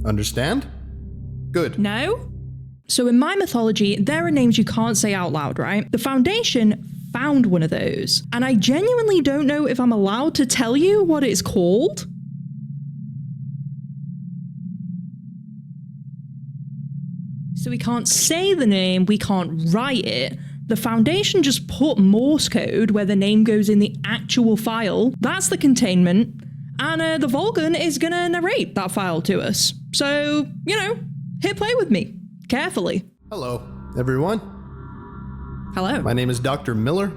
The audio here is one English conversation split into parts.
Understand? Good. No? So in my mythology, there are names you can't say out loud, right? The Foundation found one of those, and I genuinely don't know if I'm allowed to tell you what it's called. So we can't say the name, we can't write it. The Foundation just put Morse code where the name goes in the actual file. That's the containment. And TheVolgun is gonna narrate that file to us. So, you know, hit play with me. Carefully. Hello, everyone. Hello. My name is Dr. Miller,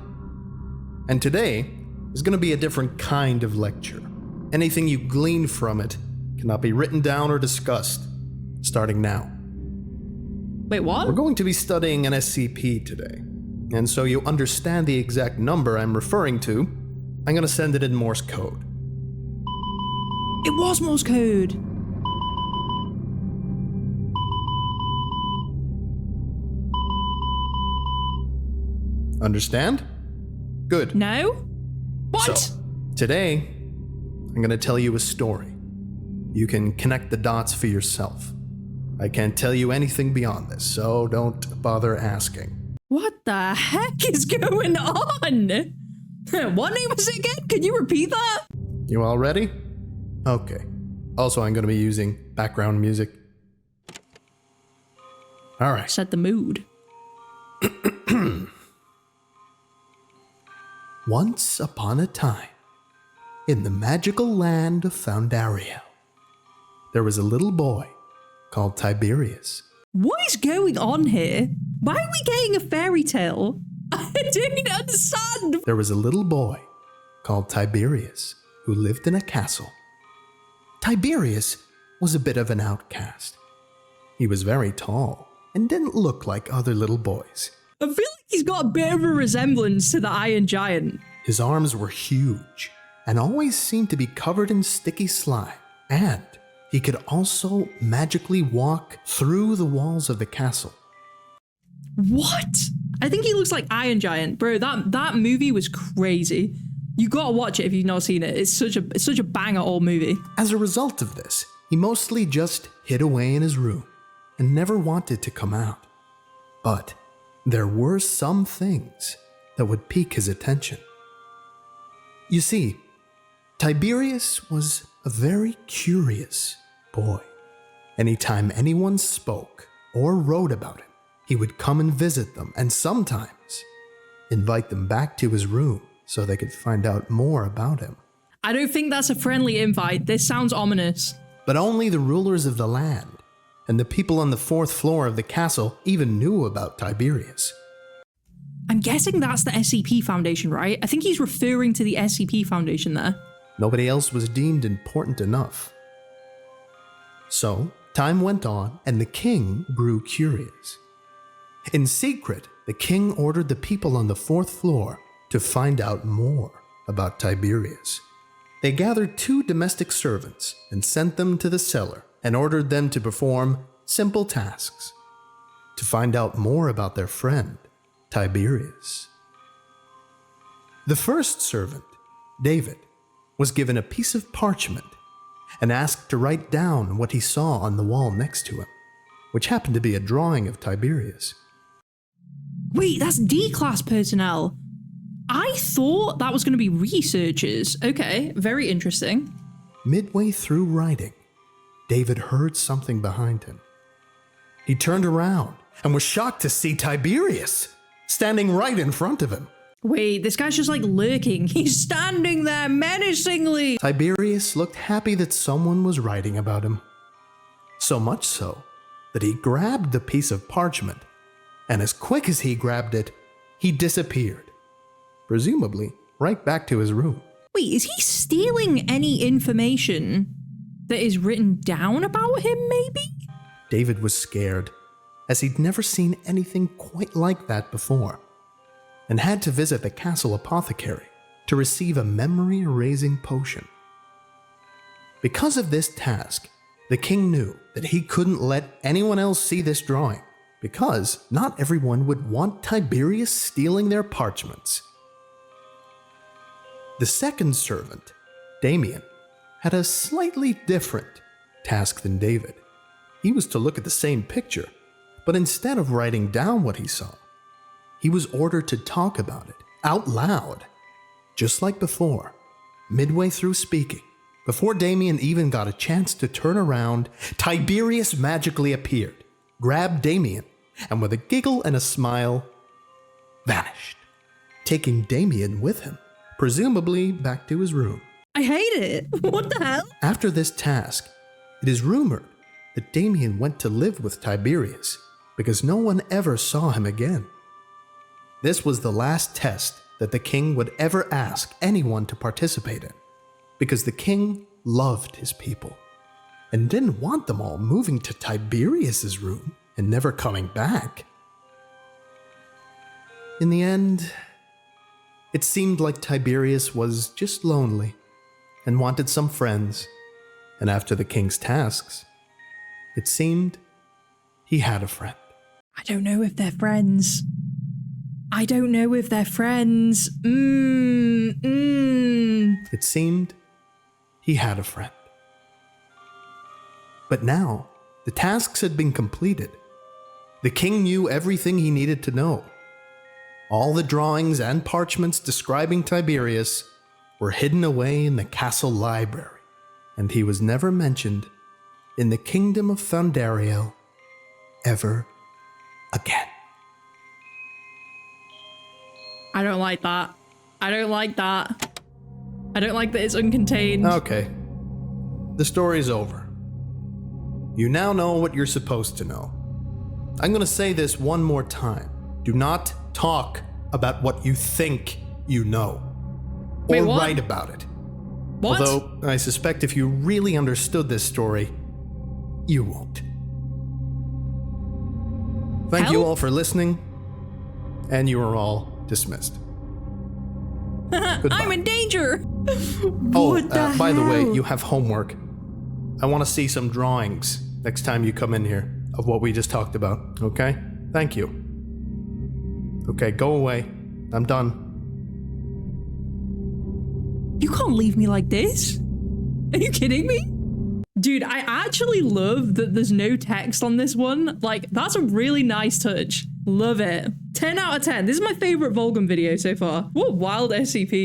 and today is going to be a different kind of lecture. Anything you glean from it cannot be written down or discussed, starting now. Wait, what? We're going to be studying an SCP today, and so you understand the exact number I'm referring to, I'm going to send it in Morse code. It was Morse code. Understand? Good. No? What? So, today, I'm going to tell you a story. You can connect the dots for yourself. I can't tell you anything beyond this, so don't bother asking. What the heck is going on? What name was it again? Can you repeat that? You all ready? Okay. Also, I'm going to be using background music. All right. Set the mood. Once upon a time, in the magical land of Foundariel, there was a little boy called Tiberius. What is going on here? Why are we getting a fairy tale? I don't understand. There was a little boy called Tiberius who lived in a castle. Tiberius was a bit of an outcast. He was very tall and didn't look like other little boys. I feel like he's got a bit of a resemblance to the Iron Giant. His arms were huge and always seemed to be covered in sticky slime, and he could also magically walk through the walls of the castle. What? I think he looks like Iron Giant. Bro, that movie was crazy. You gotta watch it if you've not seen it. It's such a banger old movie. As a result of this, he mostly just hid away in his room and never wanted to come out. But there were some things that would pique his attention. You see, Tiberius was a very curious boy. Anytime anyone spoke or wrote about him, he would come and visit them and sometimes invite them back to his room so they could find out more about him. I don't think that's a friendly invite. This sounds ominous. But only the rulers of the land and the people on the 4th floor of the castle even knew about Tiberius. I'm guessing that's the SCP Foundation, right? I think he's referring to the SCP Foundation there. Nobody else was deemed important enough. So, time went on, and the king grew curious. In secret, the king ordered the people on the 4th floor to find out more about Tiberius. They gathered 2 domestic servants and sent them to the cellar and ordered them to perform simple tasks to find out more about their friend, Tiberius. The first servant, David, was given a piece of parchment and asked to write down what he saw on the wall next to him, which happened to be a drawing of Tiberius. Wait, that's D-class personnel. I thought that was going to be researchers. Okay, very interesting. Midway through writing, David heard something behind him. He turned around and was shocked to see Tiberius standing right in front of him. Wait, this guy's just like lurking. He's standing there menacingly. Tiberius looked happy that someone was writing about him. So much so that he grabbed the piece of parchment, and as quick as he grabbed it, he disappeared, presumably right back to his room. Wait, is he stealing any information that is written down about him, maybe? David was scared, as he'd never seen anything quite like that before, and had to visit the castle apothecary to receive a memory-erasing potion. Because of this task, the king knew that he couldn't let anyone else see this drawing, because not everyone would want Tiberius stealing their parchments. The second servant, Damien, had a slightly different task than David. he was to look at the same picture, but instead of writing down what he saw, he was ordered to talk about it out loud, just like before. Midway through speaking, before Damien even got a chance to turn around, Tiberius magically appeared, grabbed Damien, and with a giggle and a smile, vanished, taking Damien with him, presumably back to his room. I hate it. What the hell? After this task, it is rumored that Damien went to live with Tiberius because no one ever saw him again. This was the last test that the king would ever ask anyone to participate in, because the king loved his people and didn't want them all moving to Tiberius's room and never coming back. In the end, it seemed like Tiberius was just lonely and wanted some friends, and after the king's tasks, it seemed he had a friend. I don't know if they're friends. I don't know if they're friends. It seemed he had a friend. But now, the tasks had been completed. The king knew everything he needed to know. All the drawings and parchments describing Tiberius were hidden away in the castle library, and he was never mentioned in the kingdom of Foundariel ever again. I don't like that. I don't like that. I don't like that it's uncontained. Okay. The story's over. You now know what you're supposed to know. I'm gonna say this one more time. Do not talk about what you think you know. Wait, or what? write about it. What? Although, I suspect if you really understood this story, you won't. Thank you all for listening, and you are all dismissed. I'm in danger! What by the way, you have homework. I want to see some drawings next time you come in here of what we just talked about, okay? Thank you. Okay, go away. I'm done. You can't leave me like this. Are you kidding me? Dude, I actually love that there's no text on this one. Like, that's a really nice touch. Love it. 10 out of 10. This is my favorite Volgun video so far. What wild SCP.